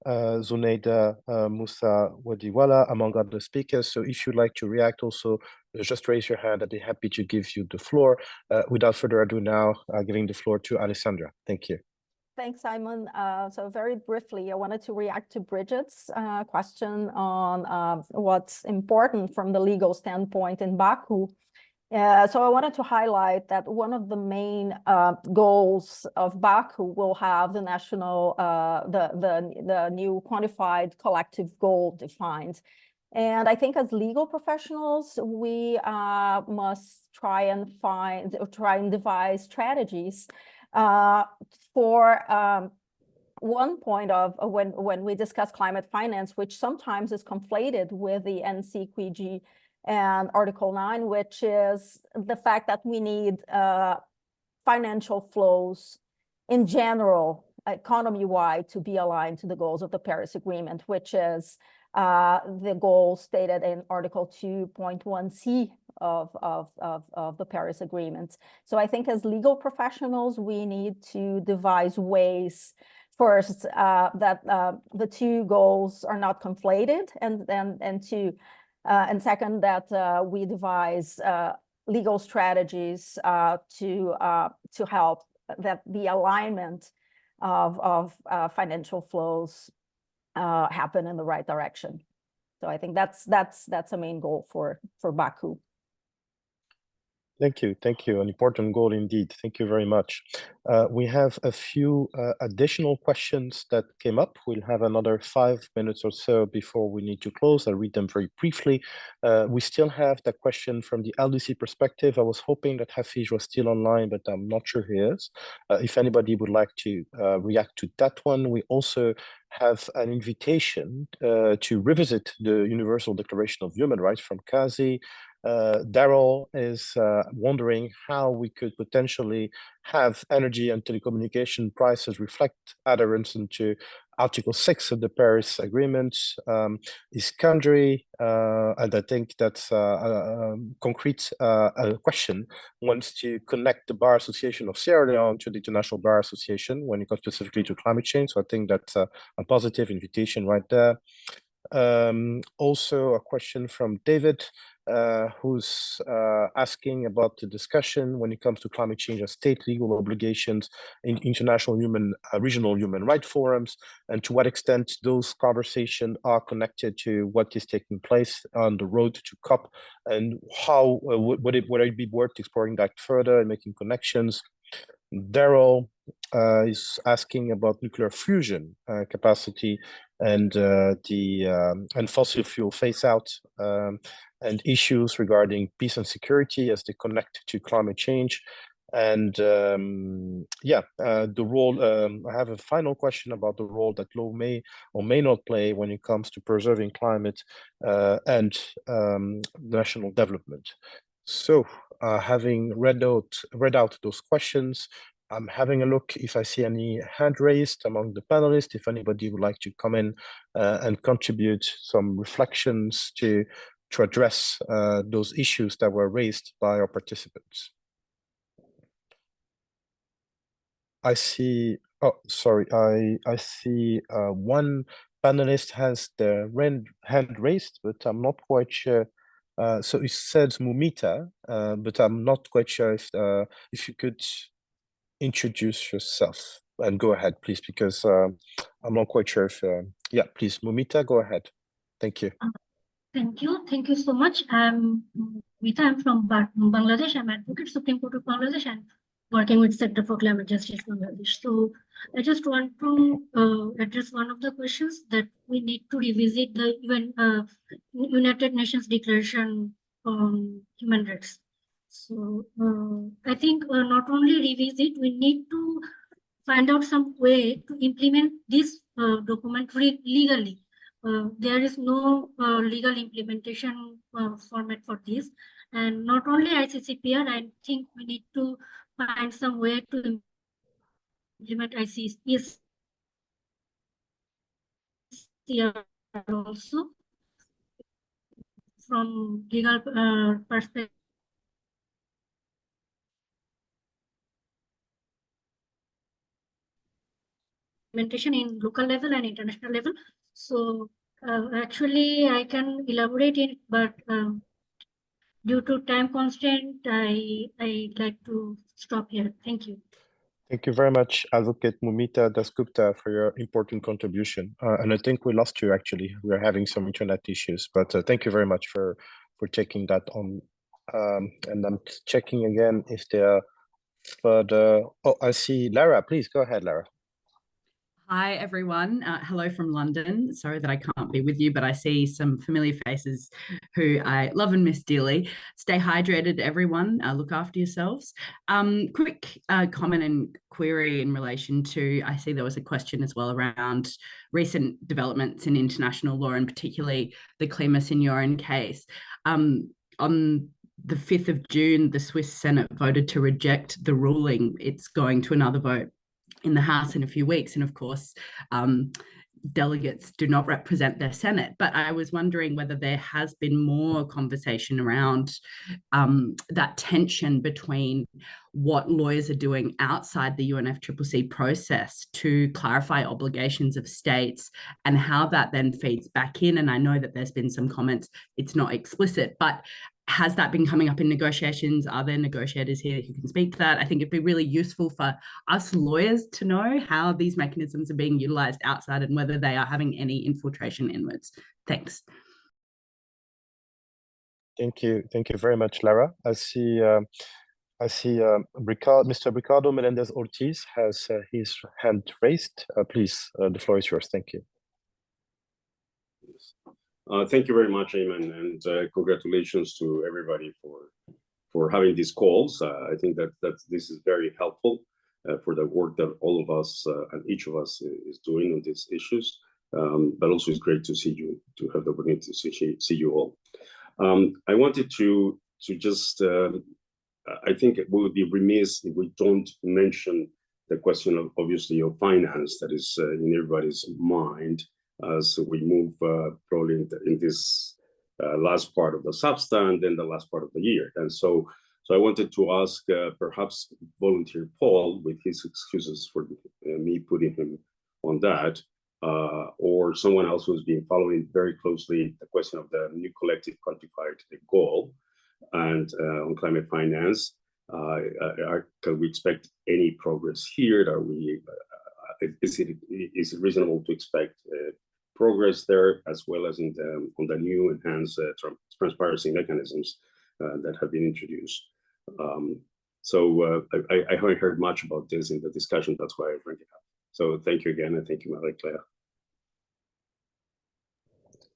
Zuneida Musa Wadiwala, among other speakers. So if you'd like to react also, just raise your hand. I'd be happy to give you the floor. Without further ado now, giving the floor to Alessandra. Thank you. Thanks, Simon. So very briefly, I wanted to react to Bridget's question on what's important from the legal standpoint in Baku. So I wanted to highlight that one of the main goals of Baku will have the national, the new quantified collective goal defined. And I think as legal professionals, we must try and devise strategies for one point of when we discuss climate finance, which sometimes is conflated with the NCQG and Article 9, which is the fact that we need financial flows in general, economy-wide, to be aligned to the goals of the Paris Agreement, which is the goal stated in Article 2.1c of the Paris Agreement. So I think as legal professionals, we need to devise ways, first, that the two goals are not conflated, and second, that we devise legal strategies to help that the alignment of financial flows happen in the right direction. So I think that's a main goal for Baku. Thank you. An important goal indeed. Thank you very much. We have a few additional questions that came up. We'll have another 5 minutes or so before we need to close. I'll read them very briefly. We still have the question from the LDC perspective. I was hoping that Hafiz was still online, but I'm not sure he is. If anybody would like to react to that one, we also have an invitation to revisit the Universal Declaration of Human Rights from Kazi. Daryl is wondering how we could potentially have energy and telecommunication prices reflect adherence into Article 6 of the Paris Agreement. Iskandri, and I think that's a concrete question, wants to connect the Bar Association of Sierra Leone to the International Bar Association when it comes specifically to climate change. So I think that's a positive invitation right there. Also a question from David, who's asking about the discussion when it comes to climate change and state legal obligations in international regional human rights forums, and to what extent those conversations are connected to what is taking place on the road to COP, and how would it be worth exploring that further and making connections. Daryl is asking about nuclear fusion capacity and and fossil fuel phase out, and issues regarding peace and security as they connect to climate change. And the role, I have a final question about the role that law may or may not play when it comes to preserving climate and national development. So having read out those questions, I'm having a look if I see any hand raised among the panelists, if anybody would like to come in and contribute some reflections to address those issues that were raised by our participants. I see, oh, sorry, I see one panelist has their hand raised, but I'm not quite sure. So it says Mumita, but I'm not quite sure if you could introduce yourself and go ahead, please, because I'm not quite sure if, yeah, please, Mumita, go ahead. Thank you. Thank you so much. I'm Mumita, I'm from Bangladesh. I'm advocate Supreme Court of Bangladesh and working with Center for Climate Justice Bangladesh. So I just want to address one of the questions that we need to revisit the United Nations Declaration on Human Rights. So I think not only revisit, we need to find out some way to implement this document legally. There is no legal implementation format for this. And not only ICCPR, I think we need to find some way to implement ICCPR also from legal perspective. Implementation in local level and international level. So actually I can elaborate it, but due to time constraint, I like to stop here. Thank you. Thank you very much, Advocate Mumita Dasgupta, for your important contribution. And I think we lost you, actually. We're having some internet issues, but thank you very much for taking that on. And I'm checking again if there are further... Oh, I see Lara. Please go ahead, Lara. Hi, everyone. Hello from London. Sorry that I can't be with you, but I see some familiar faces who I love and miss dearly. Stay hydrated, everyone. Look after yourselves. Quick comment and query in relation to, I see there was a question as well around recent developments in international law, and particularly the Klima Signorin case. On the 5th of June, the Swiss Senate voted to reject the ruling. It's going to another vote in the House in a few weeks. And of course, delegates do not represent their Senate. But I was wondering whether there has been more conversation around that tension between what lawyers are doing outside the UNFCCC process to clarify obligations of states and how that then feeds back in. And I know that there's been some comments, it's not explicit, but has that been coming up in negotiations? Are there negotiators here who can speak to that? I think it'd be really useful for us lawyers to know how these mechanisms are being utilized outside and whether they are having any infiltration inwards. Thanks. Thank you. Thank you very much, Lara. I see Mr. Ricardo Melendez Ortiz has his hand raised. Please, the floor is yours. Thank you. Thank you very much, Eamon, and congratulations to everybody for having these calls. I think that this is very helpful for the work that all of us and each of us is doing on these issues. But also it's great to see you, to have the opportunity to see you all. I wanted to just, I think it would be remiss if we don't mention the question of, obviously, of finance that is in everybody's mind as we move probably in this last part of the SABSTA and then the last part of the year. And so I wanted to ask perhaps Volunteer Paul, with his excuses for me putting him on that, or someone else who's been following very closely the question of the new collective quantified goal and on climate finance. Can we expect any progress here? Are we? Is it reasonable to expect progress there, as well as on the new enhanced transparency mechanisms that have been introduced? I haven't heard much about this in the discussion. That's why I bring it up. So thank you again, and thank you, Marie-Claire.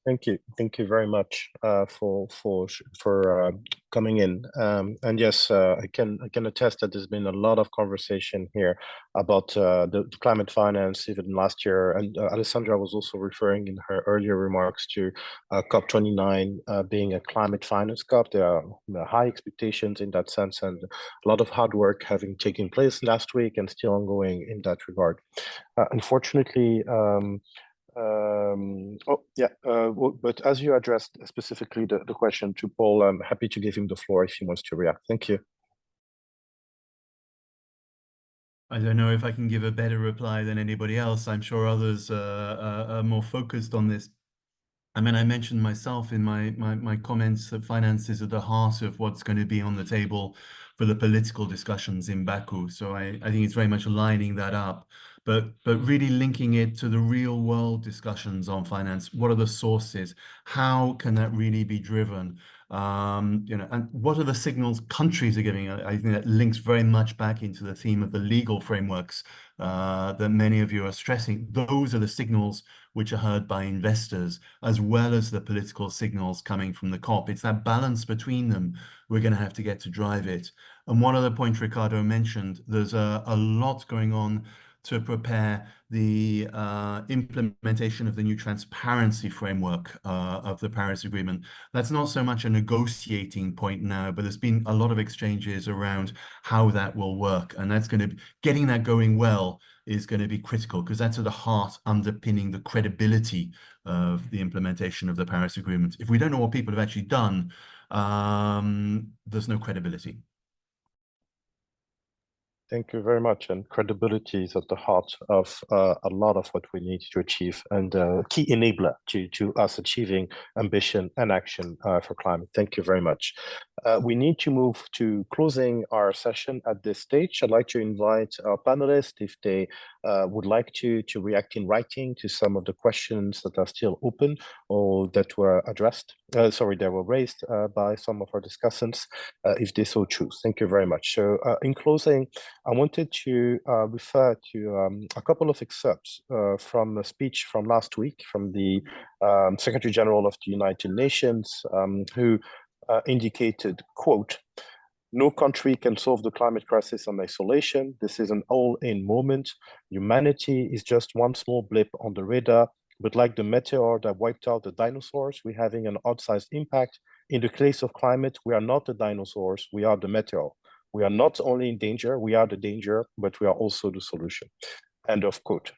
Thank you very much for coming in. And yes, I can attest that there's been a lot of conversation here about the climate finance even last year. And Alessandra was also referring in her earlier remarks to COP29 being a climate finance COP. There are high expectations in that sense, and a lot of hard work having taken place last week and still ongoing in that regard. Unfortunately. But as you addressed specifically the question to Paul, I'm happy to give him the floor if he wants to react. Thank you. I don't know if I can give a better reply than anybody else. I'm sure others are more focused on this. I mean, I mentioned myself in my comments that finance is at the heart of what's going to be on the table for the political discussions in Baku. So I think it's very much lining that up, but really linking it to the real world discussions on finance. What are the sources? How can that really be driven? And what are the signals countries are giving? I think that links very much back into the theme of the legal frameworks that many of you are stressing. Those are the signals which are heard by investors, as well as the political signals coming from the COP. It's that balance between them we're going to have to get to drive it. And one other point Ricardo mentioned, there's a lot going on to prepare the implementation of the new transparency framework of the Paris Agreement. That's not so much a negotiating point now, but there's been a lot of exchanges around how that will work. And that's going to be, getting that going well is going to be critical, because that's at the heart underpinning the credibility of the implementation of the Paris Agreement. If we don't know what people have actually done, there's no credibility. Thank you very much. And credibility is at the heart of a lot of what we need to achieve, and a key enabler to us achieving ambition and action for climate. Thank you very much. We need to move to closing our session at this stage. I'd like to invite our panelists, if they would like to react in writing to some of the questions that are still open or that were addressed. They were raised by some of our discussants, if they so choose. Thank you very much. So in closing, I wanted to refer to a couple of excerpts from a speech from last week from the Secretary General of the United Nations, who indicated, quote, "No country can solve the climate crisis in isolation. This is an all-in moment. Humanity is just one small blip on the radar, but like the meteor that wiped out the dinosaurs, we're having an outsized impact. In the case of climate, we are not the dinosaurs, we are the meteor. We are not only in danger, we are the danger, but we are also the solution." End of quote.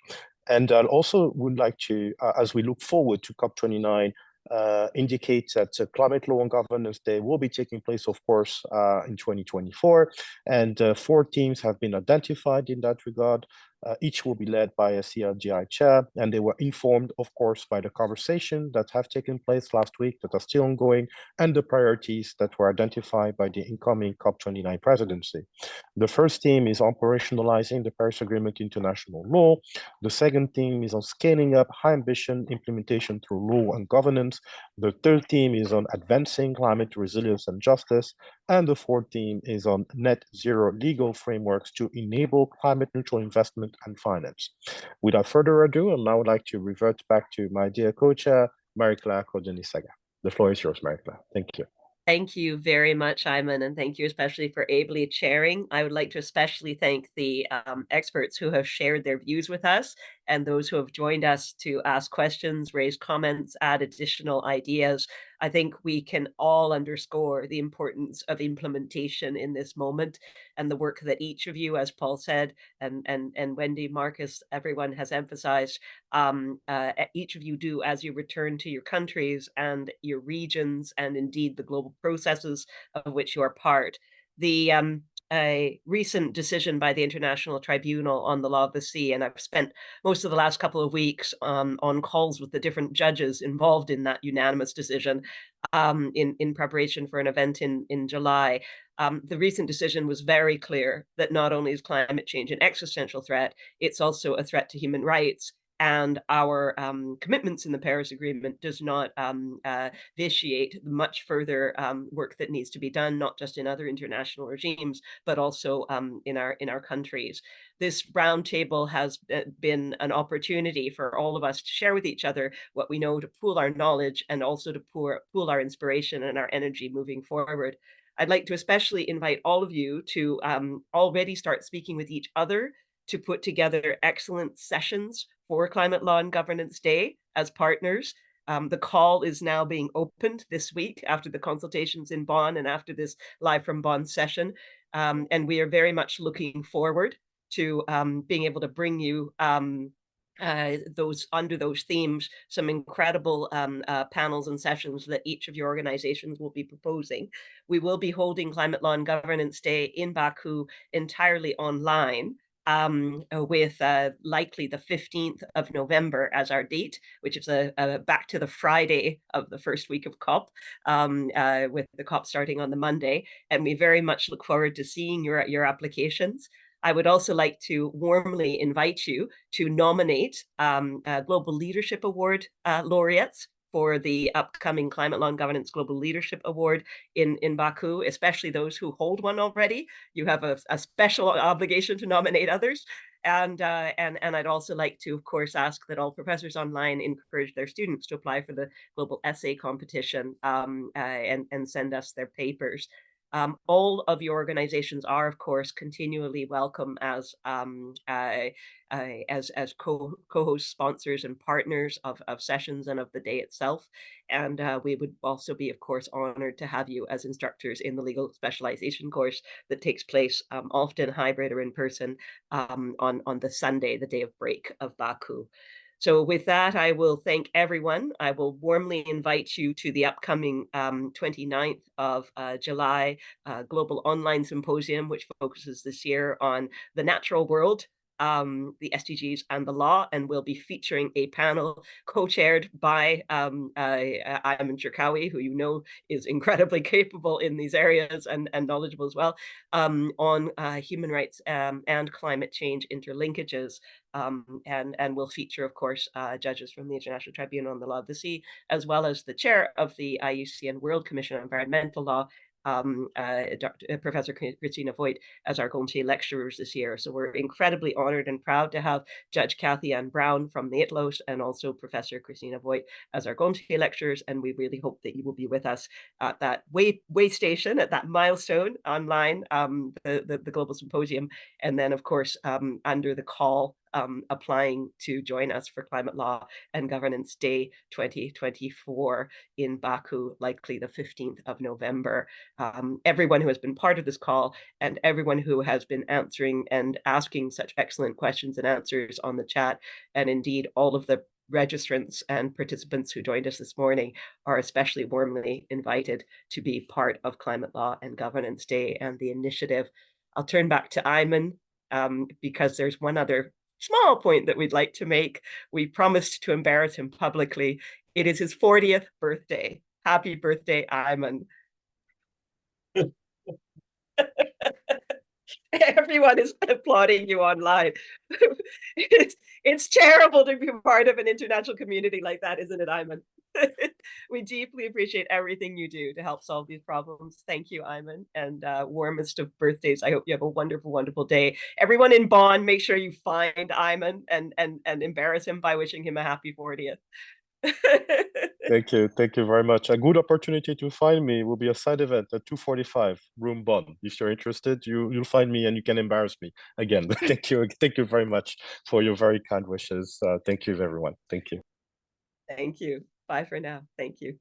And I also would like to, as we look forward to COP29, indicate that Climate Law and Governance Day will be taking place, of course, in 2024. And 4 teams have been identified in that regard. Each will be led by a CLGI chair, and they were informed, of course, by the conversation that have taken place last week, that are still ongoing, and the priorities that were identified by the incoming COP29 presidency. The first team is operationalizing the Paris Agreement international law. The second team is on scaling up high ambition implementation through law and governance. The third team is on advancing climate resilience and justice. And the fourth team is on net zero legal frameworks to enable climate neutral investment and finance. Without further ado, I now would like to revert back to my dear co-chair, Marie-Claire Cordoni-Saga. The floor is yours, Marie-Claire. Thank you. Thank you very much, Ayman, and thank you especially for ably chairing. I would like to especially thank the experts who have shared their views with us, and those who have joined us to ask questions, raise comments, add additional ideas. I think we can all underscore the importance of implementation in this moment, and the work that each of you, as Paul said, and Wendy, Marcus, everyone has emphasized, each of you do as you return to your countries and your regions, and indeed the global processes of which you are part. The a recent decision by the International Tribunal on the Law of the Sea, and I've spent most of the last couple of weeks on calls with the different judges involved in that unanimous decision in preparation for an event in July. The recent decision was very clear that not only is climate change an existential threat, it's also a threat to human rights. And our commitments in the Paris Agreement does not vitiate the much further work that needs to be done, not just in other international regimes, but also in our countries. This roundtable has been an opportunity for all of us to share with each other what we know, to pool our knowledge, and also to pool our inspiration and our energy moving forward. I'd like to especially invite all of you to already start speaking with each other to put together excellent sessions for Climate Law and Governance Day as partners. The call is now being opened this week after the consultations in Bonn and after this Live from Bonn session. And we are very much looking forward to being able to bring you under those themes, some incredible panels and sessions that each of your organizations will be proposing. We will be holding Climate Law and Governance Day in Baku entirely online, with likely the 15th of November as our date, which is back to the Friday of the first week of COP, with the COP starting on the Monday. And we very much look forward to seeing your applications. I would also like to warmly invite you to nominate Global Leadership Award laureates for the upcoming Climate Law and Governance Global Leadership Award in Baku, especially those who hold one already. You have a special obligation to nominate others. And I'd also like to, of course, ask that all professors online encourage their students to apply for the Global Essay Competition and send us their papers. All of your organizations are, of course, continually welcome as co-host sponsors and partners of sessions and of the day itself. And we would also be, of course, honored to have you as instructors in the legal specialization course that takes place often hybrid or in person on the Sunday, the day of break of Baku. So with that, I will thank everyone. I will warmly invite you to the upcoming 29th of July Global Online Symposium, which focuses this year on the natural world, the SDGs and the law, and we'll be featuring a panel co-chaired by Ayman Cherkaoui, who you know is incredibly capable in these areas and knowledgeable as well, on human rights and climate change interlinkages. And we'll feature, of course, judges from the International Tribunal on the Law of the Sea, as well as the chair of the IUCN World Commission on Environmental Law, Professor Christina Voigt, as our Gontier lecturers this year. So we're incredibly honored and proud to have Judge Kathy Ann Brown from the ITLOS and also Professor Christina Voigt as our Gontier lecturers. And we really hope that you will be with us at that way station, at that milestone online, the Global Symposium. And then, of course, under the call, applying to join us for Climate Law and Governance Day 2024 in Baku, likely the 15th of November. Everyone who has been part of this call and everyone who has been answering and asking such excellent questions and answers on the chat, and indeed all of the registrants and participants who joined us this morning are especially warmly invited to be part of Climate Law and Governance Day and the initiative. I'll turn back to Ayman because there's one other small point that we'd like to make. We promised to embarrass him publicly. It is his 40th birthday. Happy birthday, Ayman. Everyone is applauding you online. It's terrible to be part of an international community like that, isn't it, Ayman? We deeply appreciate everything you do to help solve these problems. Thank you, Ayman, and warmest of birthdays. I hope you have a wonderful, wonderful day. Everyone in Bonn, make sure you find Ayman and embarrass him by wishing him a happy 40th. Thank you very much. A good opportunity to find me will be a side event at 2:45, room Bonn. If you're interested, you'll find me and you can embarrass me again. Thank you very much for your very kind wishes. Thank you, everyone. Thank you. Thank you. Bye for now. Thank you.